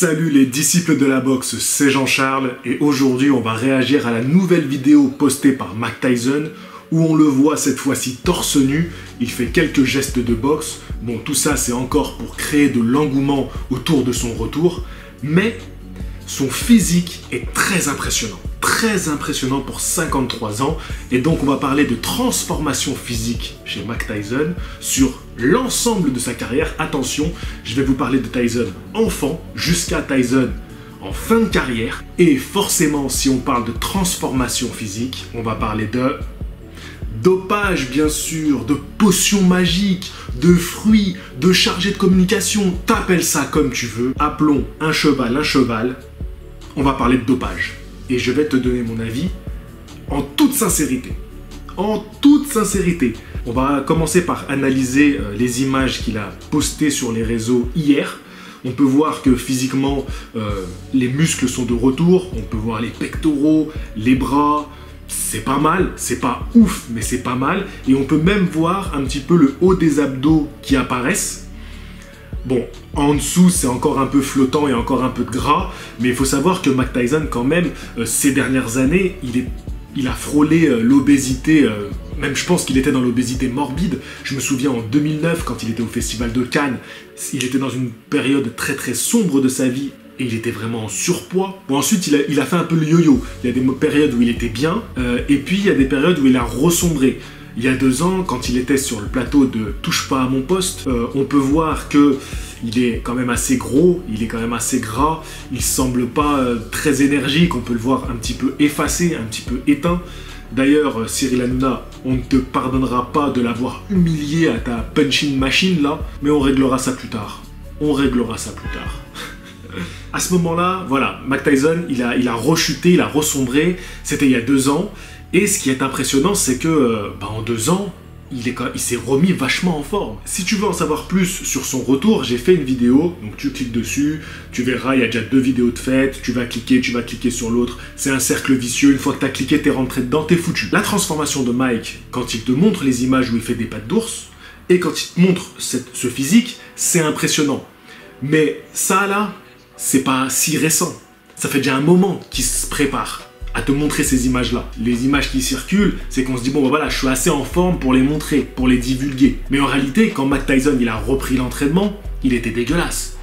Salut les disciples de la boxe, c'est Jean-Charles et aujourd'hui on va réagir à la nouvelle vidéo postée par Mike Tyson où on le voit cette fois-ci torse nu, il fait quelques gestes de boxe. Bon, tout ça c'est encore pour créer de l'engouement autour de son retour, mais son physique est très impressionnant pour 53 ans, et donc on va parler de transformation physique chez Mike Tyson sur l'ensemble de sa carrière. Attention, je vais vous parler de Tyson enfant jusqu'à Tyson en fin de carrière, et forcément si on parle de transformation physique, on va parler de dopage bien sûr, de potions magiques, de fruits, de chargés de communication, t'appelles ça comme tu veux, appelons un cheval, on va parler de dopage. Et je vais te donner mon avis en toute sincérité. En toute sincérité. On va commencer par analyser les images qu'il a postées sur les réseaux hier. On peut voir que physiquement, les muscles sont de retour. On peut voir les pectoraux, les bras. C'est pas mal, c'est pas ouf, mais c'est pas mal. Et on peut même voir un petit peu le haut des abdos qui apparaissent. Bon, en dessous, c'est encore un peu flottant et encore un peu de gras, mais il faut savoir que Mike Tyson, quand même, ces dernières années, il a frôlé l'obésité, même je pense qu'il était dans l'obésité morbide. Je me souviens en 2009, quand il était au Festival de Cannes, il était dans une période très sombre de sa vie, et il était vraiment en surpoids. Bon, ensuite, il a fait un peu le yo-yo. Il y a des périodes où il était bien, et puis il y a des périodes où il a ressombré. Il y a 2 ans, quand il était sur le plateau de Touche pas à mon poste, on peut voir que il est quand même assez gros, il est quand même assez gras, il semble pas très énergique, on peut le voir un petit peu effacé, un petit peu éteint. D'ailleurs, Cyril Hanouna, on ne te pardonnera pas de l'avoir humilié à ta punching machine là, mais on réglera ça plus tard. On réglera ça plus tard. À ce moment-là, voilà, Mike Tyson, il a rechuté, il a ressombré, c'était il y a 2 ans. Et ce qui est impressionnant, c'est que en 2 ans, il s'est remis vachement en forme. Si tu veux en savoir plus sur son retour, j'ai fait une vidéo, donc tu cliques dessus, tu verras, il y a déjà 2 vidéos de faites, tu vas cliquer sur l'autre, c'est un cercle vicieux, une fois que tu as cliqué, t'es rentré dedans, t'es foutu. La transformation de Mike, quand il te montre les images où il fait des pattes d'ours, et quand il te montre ce physique, c'est impressionnant. Mais ça là, c'est pas si récent. Ça fait déjà un moment qu'il se prépare à te montrer ces images-là. Les images qui circulent, c'est qu'on se dit, bon ben voilà, je suis assez en forme pour les montrer, pour les divulguer. Mais en réalité, quand Mike Tyson il a repris l'entraînement, il était dégueulasse.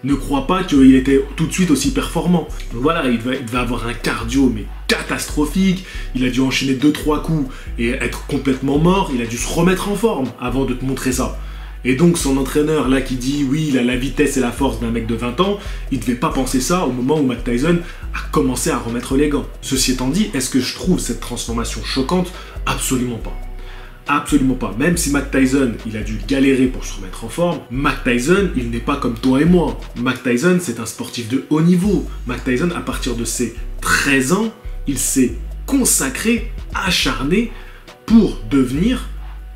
Ne crois pas qu'il était tout de suite aussi performant. Donc voilà, il devait avoir un cardio mais catastrophique, il a dû enchaîner 2-3 coups et être complètement mort, il a dû se remettre en forme avant de te montrer ça. Et donc son entraîneur là qui dit oui, il a la vitesse et la force d'un mec de 20 ans, il devait pas penser ça au moment où Mike Tyson a commencé à remettre les gants. Ceci étant dit, est-ce que je trouve cette transformation choquante? Absolument pas. Absolument pas. Même si Mike Tyson, il a dû galérer pour se remettre en forme, Mike Tyson, il n'est pas comme toi et moi. Mike Tyson, c'est un sportif de haut niveau. Mike Tyson, à partir de ses 13 ans, il s'est consacré, acharné pour devenir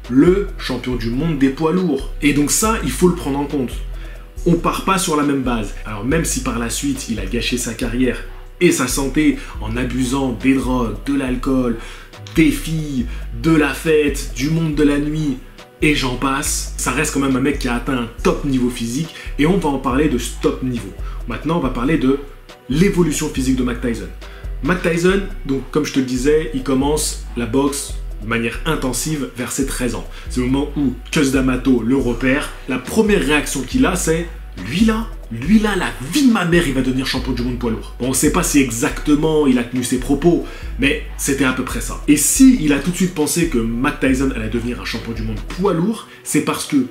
le champion du monde des poids lourds. Et donc ça, il faut le prendre en compte. On part pas sur la même base. Alors même si par la suite, il a gâché sa carrière et sa santé en abusant des drogues, de l'alcool, des filles, de la fête, du monde de la nuit, et j'en passe, ça reste quand même un mec qui a atteint un top niveau physique, et on va en parler de ce top niveau. Maintenant, on va parler de l'évolution physique de Mike Tyson. Mike Tyson, donc comme je te le disais, il commence la boxe de manière intensive vers ses 13 ans. C'est le moment où Cus D'Amato le repère. La première réaction qu'il a, c'est lui là, la vie de ma mère, il va devenir champion du monde poids lourd. Bon, on ne sait pas si exactement il a tenu ses propos, mais c'était à peu près ça. Et si il a tout de suite pensé que Mike Tyson allait devenir un champion du monde poids lourd, c'est parce que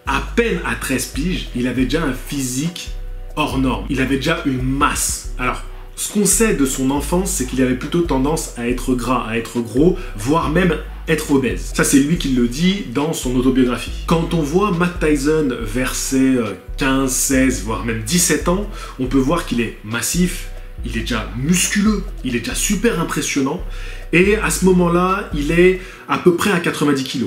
à peine à 13 piges, il avait déjà un physique hors norme. Il avait déjà une masse. Alors, ce qu'on sait de son enfance, c'est qu'il avait plutôt tendance à être gras, à être gros, voire même être obèse. Ça, c'est lui qui le dit dans son autobiographie. Quand on voit Mike Tyson vers ses 15, 16, voire même 17 ans, on peut voir qu'il est massif, il est déjà musculeux, il est déjà super impressionnant, et à ce moment-là, il est à peu près à 90 kg.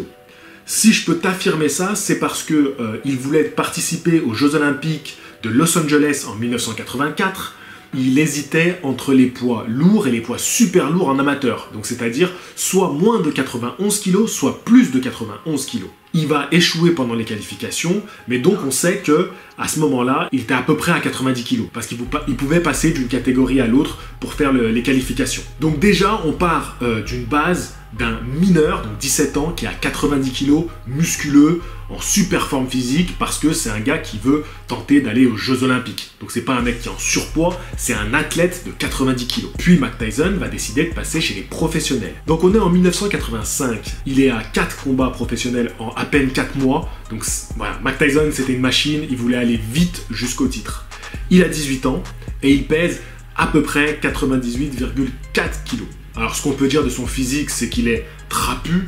Si je peux t'affirmer ça, c'est parce que il voulait participer aux Jeux Olympiques de Los Angeles en 1984, il hésitait entre les poids lourds et les poids super lourds en amateur. Donc c'est-à-dire soit moins de 91 kg, soit plus de 91 kg. Il va échouer pendant les qualifications, mais donc on sait que à ce moment-là, il était à peu près à 90 kg, parce qu'il pouvait passer d'une catégorie à l'autre pour faire les qualifications. Donc déjà, on part d'une base d'un mineur, donc 17 ans, qui a 90 kg, musculeux, en super forme physique, parce que c'est un gars qui veut tenter d'aller aux Jeux Olympiques. Donc c'est pas un mec qui est en surpoids, c'est un athlète de 90 kg. Puis Mike Tyson va décider de passer chez les professionnels. Donc on est en 1985, il est à 4 combats professionnels en à peine 4 mois. Donc voilà, Mike Tyson c'était une machine, il voulait aller vite jusqu'au titre. Il a 18 ans et il pèse à peu près 98,4 kg. Alors ce qu'on peut dire de son physique, c'est qu'il est trapu.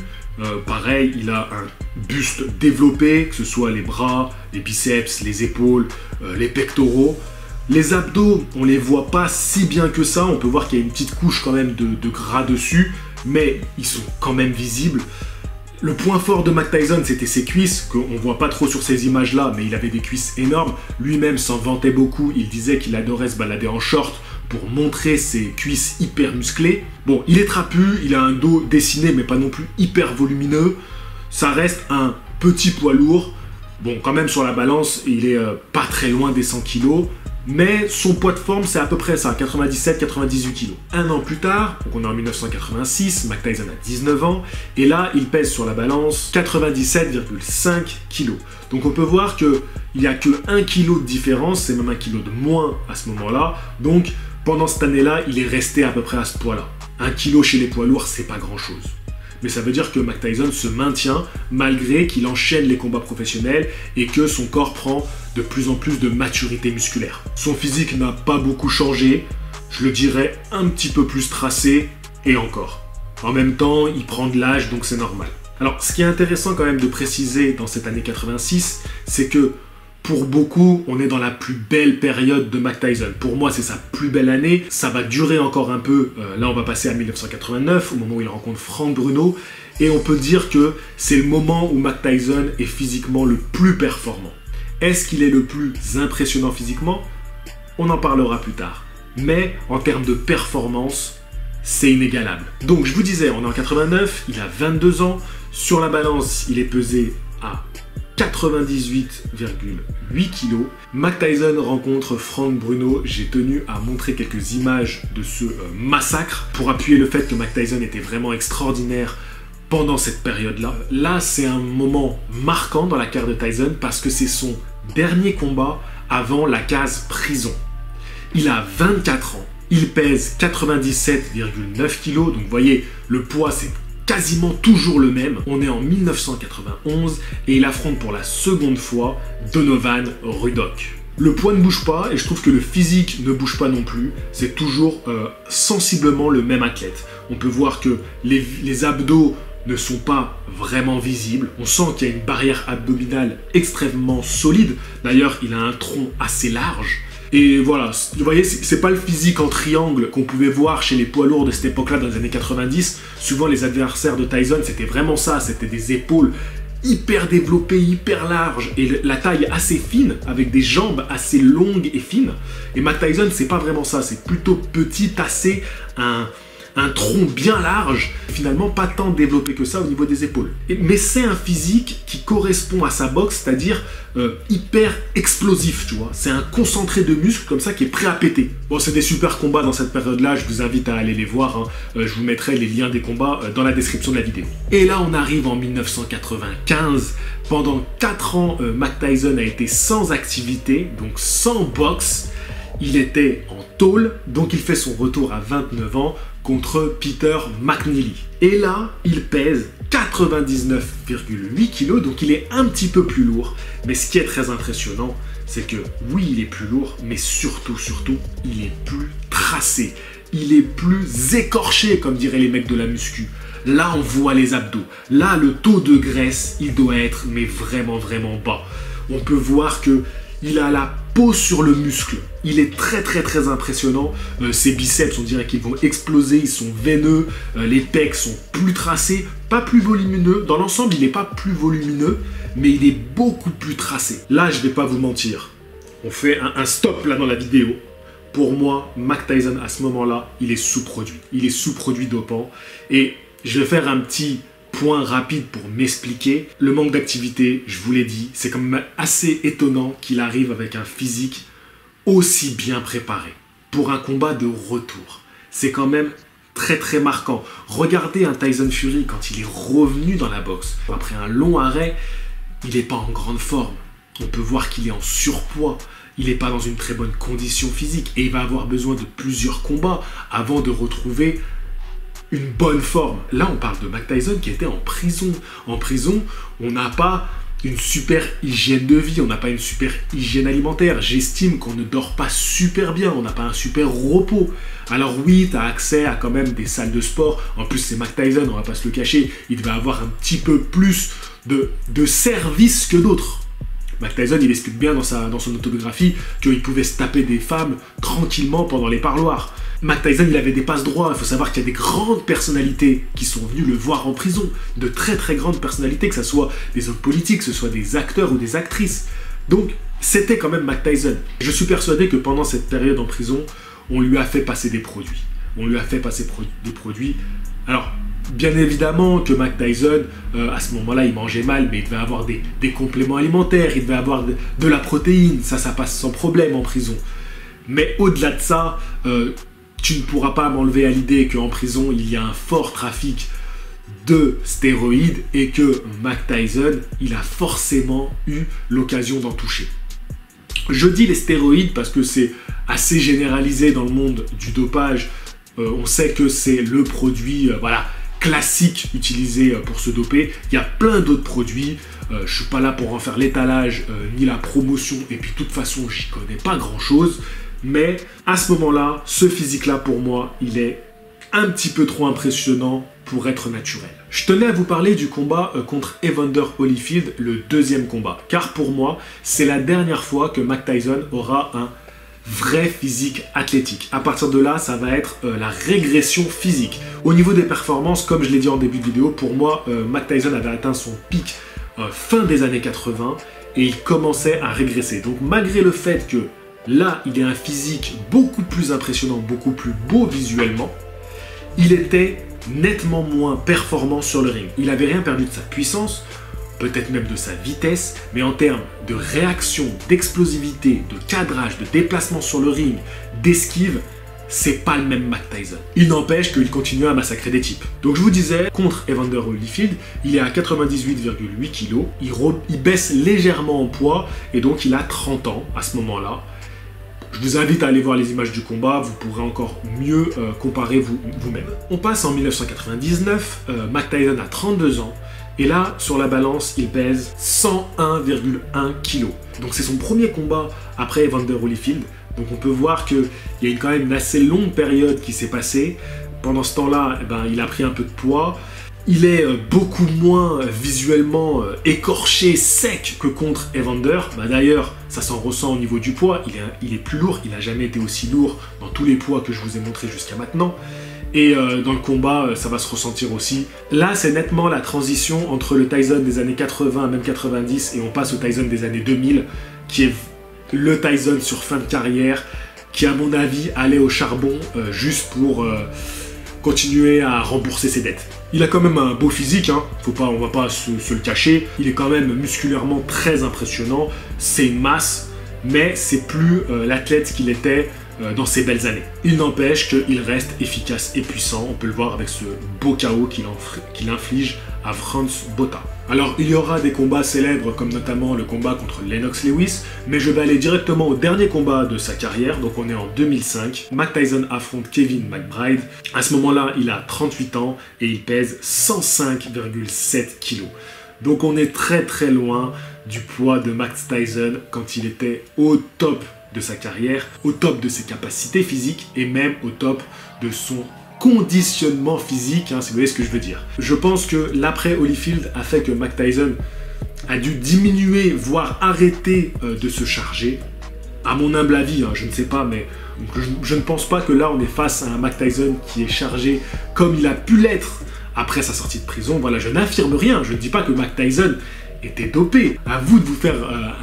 Pareil, il a un buste développé, que ce soit les bras, les biceps, les épaules, les pectoraux. Les abdos, on les voit pas si bien que ça. On peut voir qu'il y a une petite couche quand même de gras dessus, mais ils sont quand même visibles. Le point fort de Mike Tyson, c'était ses cuisses, qu'on voit pas trop sur ces images-là, mais il avait des cuisses énormes. Lui-même s'en vantait beaucoup, il disait qu'il adorait se balader en short pour montrer ses cuisses hyper musclées. Bon, il est trapu, il a un dos dessiné, mais pas non plus hyper volumineux. Ça reste un petit poids lourd. Bon, quand même sur la balance, il est pas très loin des 100 kg. Mais son poids de forme, c'est à peu près ça, 97-98 kg. Un an plus tard, donc on est en 1986, Mike Tyson a 19 ans, et là, il pèse sur la balance 97,5 kg. Donc on peut voir qu'il n'y a que 1 kg de différence, c'est même 1 kg de moins à ce moment-là. Donc pendant cette année-là, il est resté à peu près à ce poids-là. 1 kg chez les poids lourds, c'est pas grand-chose. Mais ça veut dire que Mike Tyson se maintient malgré qu'il enchaîne les combats professionnels et que son corps prend de plus en plus de maturité musculaire. Son physique n'a pas beaucoup changé, je le dirais un petit peu plus tracé et encore. En même temps, il prend de l'âge donc c'est normal. Alors ce qui est intéressant quand même de préciser dans cette année 86, c'est que pour beaucoup, on est dans la plus belle période de Mike Tyson. Pour moi, c'est sa plus belle année. Ça va durer encore un peu. Là, on va passer à 1989, au moment où il rencontre Frank Bruno. Et on peut dire que c'est le moment où Mike Tyson est physiquement le plus performant. Est-ce qu'il est le plus impressionnant physiquement? On en parlera plus tard. Mais en termes de performance, c'est inégalable. Donc, je vous disais, on est en 89, il a 22 ans. Sur la balance, il est pesé à 98,8 kg. Mike Tyson rencontre Frank Bruno. J'ai tenu à montrer quelques images de ce massacre pour appuyer le fait que Mike Tyson était vraiment extraordinaire pendant cette période-là. Là, c'est un moment marquant dans la carrière de Tyson parce que c'est son dernier combat avant la case prison. Il a 24 ans. Il pèse 97,9 kg. Donc, vous voyez, le poids, c'est quasiment toujours le même. On est en 1991 et il affronte pour la seconde fois Donovan Ruddock. Le poids ne bouge pas et je trouve que le physique ne bouge pas non plus. C'est toujours sensiblement le même athlète. On peut voir que les abdos ne sont pas vraiment visibles. On sent qu'il y a une barrière abdominale extrêmement solide. D'ailleurs, il a un tronc assez large. Et voilà, vous voyez, c'est pas le physique en triangle qu'on pouvait voir chez les poids lourds de cette époque-là dans les années 90. Souvent, les adversaires de Tyson, c'était vraiment ça. C'était des épaules hyper développées, hyper larges et la taille assez fine, avec des jambes assez longues et fines. Et Mike Tyson, c'est pas vraiment ça. C'est plutôt petit, tassé, un tronc bien large, finalement pas tant développé que ça au niveau des épaules. Mais c'est un physique qui correspond à sa boxe, c'est-à-dire hyper explosif, tu vois. C'est un concentré de muscles comme ça qui est prêt à péter. Bon, c'est des super combats dans cette période-là, je vous invite à aller les voir, hein. Je vous mettrai les liens des combats dans la description de la vidéo. Et là, on arrive en 1995. Pendant 4 ans, Mike Tyson a été sans activité, donc sans boxe. Il était en tôle, donc il fait son retour à 29 ans contre Peter McNeely. Et là, il pèse 99,8 kg, donc il est un petit peu plus lourd. Mais ce qui est très impressionnant, c'est que oui, il est plus lourd, mais surtout, il est plus tracé. Il est plus écorché, comme diraient les mecs de la muscu. Là, on voit les abdos. Là, le taux de graisse, il doit être mais vraiment bas. On peut voir que il a la peau sur le muscle. Il est très impressionnant. Ses biceps, on dirait qu'ils vont exploser. Ils sont veineux. Les pecs sont plus tracés, pas plus volumineux. Dans l'ensemble, il n'est pas plus volumineux, mais il est beaucoup plus tracé. Là, je vais pas vous mentir. On fait un stop là dans la vidéo. Pour moi, Mike Tyson, à ce moment-là, il est sous-produit. Il est sous-produit dopant. Et je vais faire un petit point rapide pour m'expliquer. Le manque d'activité, je vous l'ai dit, c'est quand même assez étonnant qu'il arrive avec un physique aussi bien préparé pour un combat de retour. C'est quand même très très marquant. Regardez un Tyson Fury quand il est revenu dans la boxe. Après un long arrêt, il n'est pas en grande forme. On peut voir qu'il est en surpoids. Il n'est pas dans une très bonne condition physique et il va avoir besoin de plusieurs combats avant de retrouver une bonne forme. Là, on parle de Mike Tyson qui était en prison. En prison, on n'a pas une super hygiène de vie, on n'a pas une super hygiène alimentaire. J'estime qu'on ne dort pas super bien, on n'a pas un super repos. Alors oui, tu as accès à quand même des salles de sport. En plus, c'est Mike Tyson, on va pas se le cacher. Il devait avoir un petit peu plus de services que d'autres. Mike Tyson, il explique bien dans son autobiographie qu'il pouvait se taper des femmes tranquillement pendant les parloirs. Mike Tyson, il avait des passe-droits. Il faut savoir qu'il y a des grandes personnalités qui sont venues le voir en prison. De très très grandes personnalités, que ce soit des hommes politiques, que ce soit des acteurs ou des actrices. Donc, c'était quand même Mike Tyson. Je suis persuadé que pendant cette période en prison, on lui a fait passer des produits. On lui a fait passer des produits. Alors, bien évidemment que Mike Tyson, à ce moment-là, il mangeait mal, mais il devait avoir des compléments alimentaires, il devait avoir de la protéine. Ça passe sans problème en prison. Mais au-delà de ça, tu ne pourras pas m'enlever à l'idée qu'en prison, il y a un fort trafic de stéroïdes et que Mike Tyson, il a forcément eu l'occasion d'en toucher. Je dis les stéroïdes parce que c'est assez généralisé dans le monde du dopage. On sait que c'est le produit classique utilisé pour se doper. Il y a plein d'autres produits. Je ne suis pas là pour en faire l'étalage ni la promotion. Et puis de toute façon, j'y connais pas grand-chose. Mais à ce moment-là, ce physique-là, pour moi, il est un petit peu trop impressionnant pour être naturel. Je tenais à vous parler du combat contre Evander Holyfield, le deuxième combat. Car pour moi, c'est la dernière fois que Mike Tyson aura un vrai physique athlétique. À partir de là, ça va être la régression physique. Au niveau des performances, comme je l'ai dit en début de vidéo, pour moi, Mike Tyson avait atteint son pic fin des années 80 et il commençait à régresser. Donc malgré le fait que là, il a un physique beaucoup plus impressionnant, beaucoup plus beau visuellement, il était nettement moins performant sur le ring. Il n'avait rien perdu de sa puissance, peut-être même de sa vitesse, mais en termes de réaction, d'explosivité, de cadrage, de déplacement sur le ring, d'esquive, c'est pas le même Mike Tyson. Il n'empêche qu'il continue à massacrer des types. Donc je vous disais, contre Evander Holyfield, il est à 98,8 kg, il baisse légèrement en poids, et donc il a 30 ans à ce moment-là. Je vous invite à aller voir les images du combat, vous pourrez encore mieux comparer vous-même. On passe en 1999, Mike Tyson a 32 ans, et là, sur la balance, il pèse 101,1 kg. Donc c'est son premier combat après Evander Holyfield. Donc on peut voir qu'il y a quand même une assez longue période qui s'est passée. Pendant ce temps-là, il a pris un peu de poids. Il est beaucoup moins visuellement écorché, sec que contre Evander. D'ailleurs, ça s'en ressent au niveau du poids. Il est plus lourd. Il n'a jamais été aussi lourd dans tous les poids que je vous ai montrés jusqu'à maintenant. Et dans le combat, ça va se ressentir aussi. Là, c'est nettement la transition entre le Tyson des années 80, même 90, et on passe au Tyson des années 2000, qui est le Tyson sur fin de carrière, qui, à mon avis, allait au charbon juste pour continuer à rembourser ses dettes. Il a quand même un beau physique, hein. On va pas se le cacher. Il est quand même musculairement très impressionnant. C'est une masse, mais c'est plus l'athlète qu'il était dans ses belles années. Il n'empêche qu'il reste efficace et puissant. On peut le voir avec ce beau KO qu'il inflige à Franz Botha. Alors, il y aura des combats célèbres, comme notamment le combat contre Lennox Lewis, mais je vais aller directement au dernier combat de sa carrière. Donc, on est en 2005. Mike Tyson affronte Kevin McBride. À ce moment-là, il a 38 ans et il pèse 105,7 kg. Donc, on est très très loin du poids de Mike Tyson quand il était au top de sa carrière, au top de ses capacités physiques et même au top de son conditionnement physique, si vous voyez ce que je veux dire. Je pense que l'après Holyfield a fait que Mike Tyson a dû diminuer, voire arrêter de se charger. À mon humble avis, je ne sais pas, mais je ne pense pas que là on est face à un Mike Tyson qui est chargé comme il a pu l'être après sa sortie de prison. Voilà, je n'affirme rien, je ne dis pas que Mike Tyson était dopé. À vous de vous faire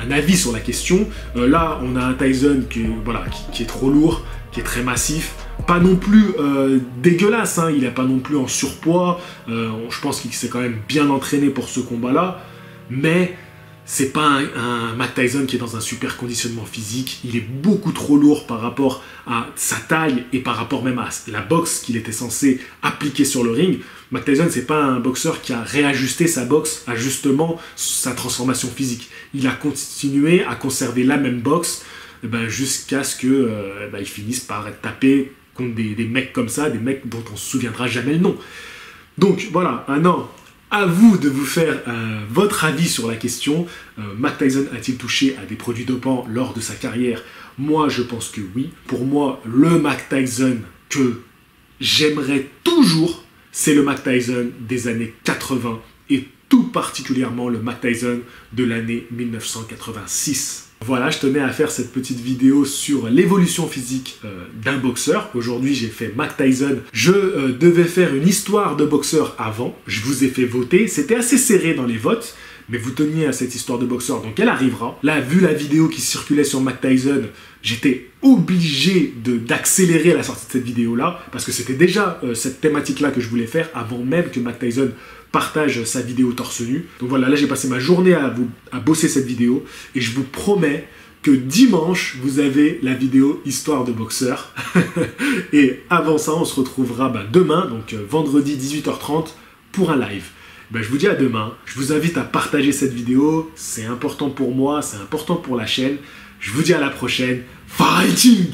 un avis sur la question. Là, on a un Tyson qui est trop lourd, qui est très massif. pas non plus dégueulasse, hein. Il n'est pas non plus en surpoids, je pense qu'il s'est quand même bien entraîné pour ce combat-là, mais c'est pas un Mike Tyson qui est dans un super conditionnement physique, il est beaucoup trop lourd par rapport à sa taille et par rapport même à la boxe qu'il était censé appliquer sur le ring. Mike Tyson, c'est pas un boxeur qui a réajusté sa boxe à justement sa transformation physique. Il a continué à conserver la même boxe jusqu'à ce qu'il finisse par être tapé contre des mecs comme ça, des mecs dont on se souviendra jamais le nom. Donc voilà, maintenant, à vous de vous faire votre avis sur la question. Mike Tyson a-t-il touché à des produits dopants lors de sa carrière? Moi, je pense que oui. Pour moi, le Mike Tyson que j'aimerais toujours, c'est le Mike Tyson des années 80 et tout particulièrement le Mike Tyson de l'année 1986. Voilà, je tenais à faire cette petite vidéo sur l'évolution physique d'un boxeur. Aujourd'hui, j'ai fait Mike Tyson. Je devais faire une histoire de boxeur avant. Je vous ai fait voter. C'était assez serré dans les votes, mais vous teniez à cette histoire de boxeur, donc elle arrivera. Là, vu la vidéo qui circulait sur Mike Tyson, j'étais obligé d'accélérer la sortie de cette vidéo-là, parce que c'était déjà cette thématique-là que je voulais faire avant même que Mike Tyson partage sa vidéo torse nu. Donc voilà, là j'ai passé ma journée à bosser cette vidéo, et je vous promets que dimanche, vous avez la vidéo Histoire de boxeur. Et avant ça, on se retrouvera demain, donc vendredi 18h30, pour un live. Je vous dis à demain. Je vous invite à partager cette vidéo. C'est important pour moi, c'est important pour la chaîne. Je vous dis à la prochaine. Fighting!